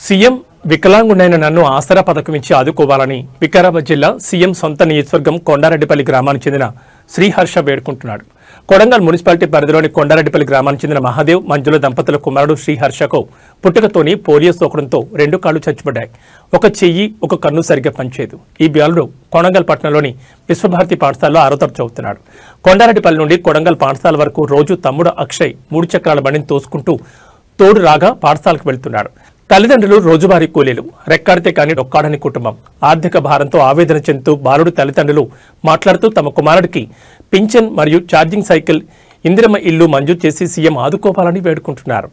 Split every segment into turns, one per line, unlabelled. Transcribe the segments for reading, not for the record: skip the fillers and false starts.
CM వికలాంగుడైన నన్ను ఆసరా పథకం ఇచ్చి ఆదుకోవాలని వికారాబాద్ జిల్లా సీఎం సొంత నియోజకవర్గం కొండారెడ్డిపల్లి గ్రామానికి చెందిన శ్రీహర్ష వేడుకుంటున్నాడు. కొడంగల్ మున్సిపాలిటీ పరిధిలోని కొండారెడ్డిపల్లి గ్రామానికి చెందిన మహాదేవ్ మంజుల దంపతుల కుమారుడు శ్రీహర్షకు పుట్టుకతోని పోలియో సోకడంతో 2 కాళ్లు చచ్చిపడ్డాయి. ఒక చెయ్యి ఒక కన్ను సరిగ్గా పనిచేయదు. ఈ బాలుడు కొడంగల్ పట్టణంలోని విశ్వభారతి పాఠశాలలో 6వ తరగతి చదువుతున్నాడు. కొండారెడ్డిపల్లి నుండి కొడంగల్ పాఠశాల వరకు రోజు తమ్ముడు అక్షయ్ 3 చక్రాల బండిని తోసుకుంటూ తోడు రాగా పాఠశాలకు వెళ్తున్నాడు. తల్లిదండ్రులు రోజువారీ కూలీలు, రెక్కాడితే కానీ డొక్కాడని కుటుంబం. ఆర్థిక భారంతో ఆవేదన చెందుతూ బాలుడు తల్లిదండ్రులు మాట్లాడుతూ తమ కుమారుడికి పింఛన్ మరియు ఛార్జింగ్ సైకిల్, ఇందిరమ్మ ఇల్లు మంజూరు చేసి సీఎం ఆదుకోవాలని వేడుకుంటున్నారు.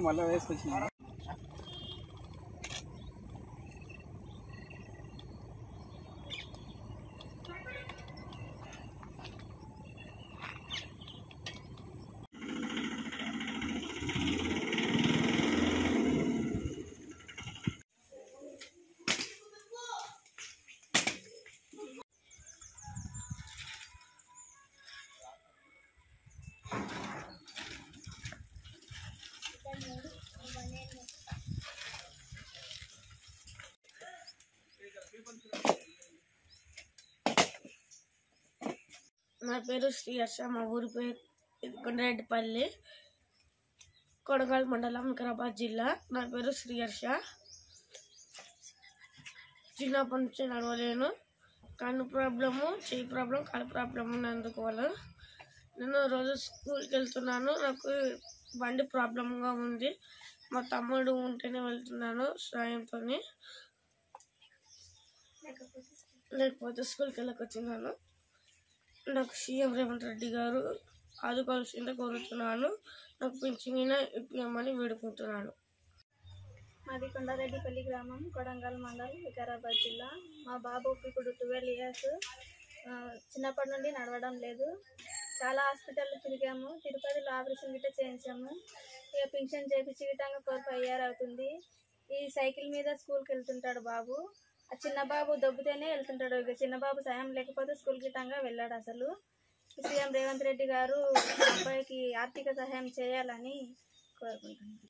మళ్ళీ వేసుకొచ్చింది.
నా పేరు శ్రీహర్ష. మా ఊరి పేరు కొండారెడ్డిపల్లి, కొడంగల్ మండలం, వికారాబాద్ జిల్లా. నా పేరు శ్రీహర్ష. చిన్నప్పటి నుంచి నడవలేను. కన్ను ప్రాబ్లము, చెయ్యి ప్రాబ్లం, కాలు ప్రాబ్లం ఉన్నందుకు వల్ల నేను రోజు స్కూల్కి వెళ్తున్నాను. నాకు బండి ప్రాబ్లంగా ఉంది. మా తమ్ముడు ఉంటేనే వెళ్తున్నాను సాయంతో, లేకపోతే స్కూల్కి వెళ్ళకొచ్చినాను. నాకు సీఎం రేవంత్ రెడ్డి గారు ఆదుకోవాల్సిందే కోరుతున్నాను. నాకు పింఛన్ ఇప్పియమని వేడుకుంటున్నాను.
మాది కొండారెడ్డిపల్లి గ్రామం, కొడంగల్ మండల్, వికారాబాద్ జిల్లా. మా బాబుకి ఇప్పుడు 12 years. చిన్నప్పటి నుండి నడవడం లేదు. చాలా హాస్పిటల్లో తిరిగాము. తిరుపతిలో ఆపరేషన్ గిట్ట చేయించాము. ఇక పింఛన్ చేయించి గిట్టంగా 4-5 years అవుతుంది. ఈ సైకిల్ మీద స్కూల్కి వెళ్తుంటాడు బాబు. ఆ చిన్న బాబు దొబ్బితేనే వెళ్తుంటాడు. ఇక చిన్న బాబు సాయం లేకపోతే స్కూల్ గిట్టంగా వెళ్ళాడు. అసలు సీఎం రేవంత్ రెడ్డి గారు అబ్బాయికి ఆర్థిక సహాయం చేయాలని కోరుకుంటున్నాను.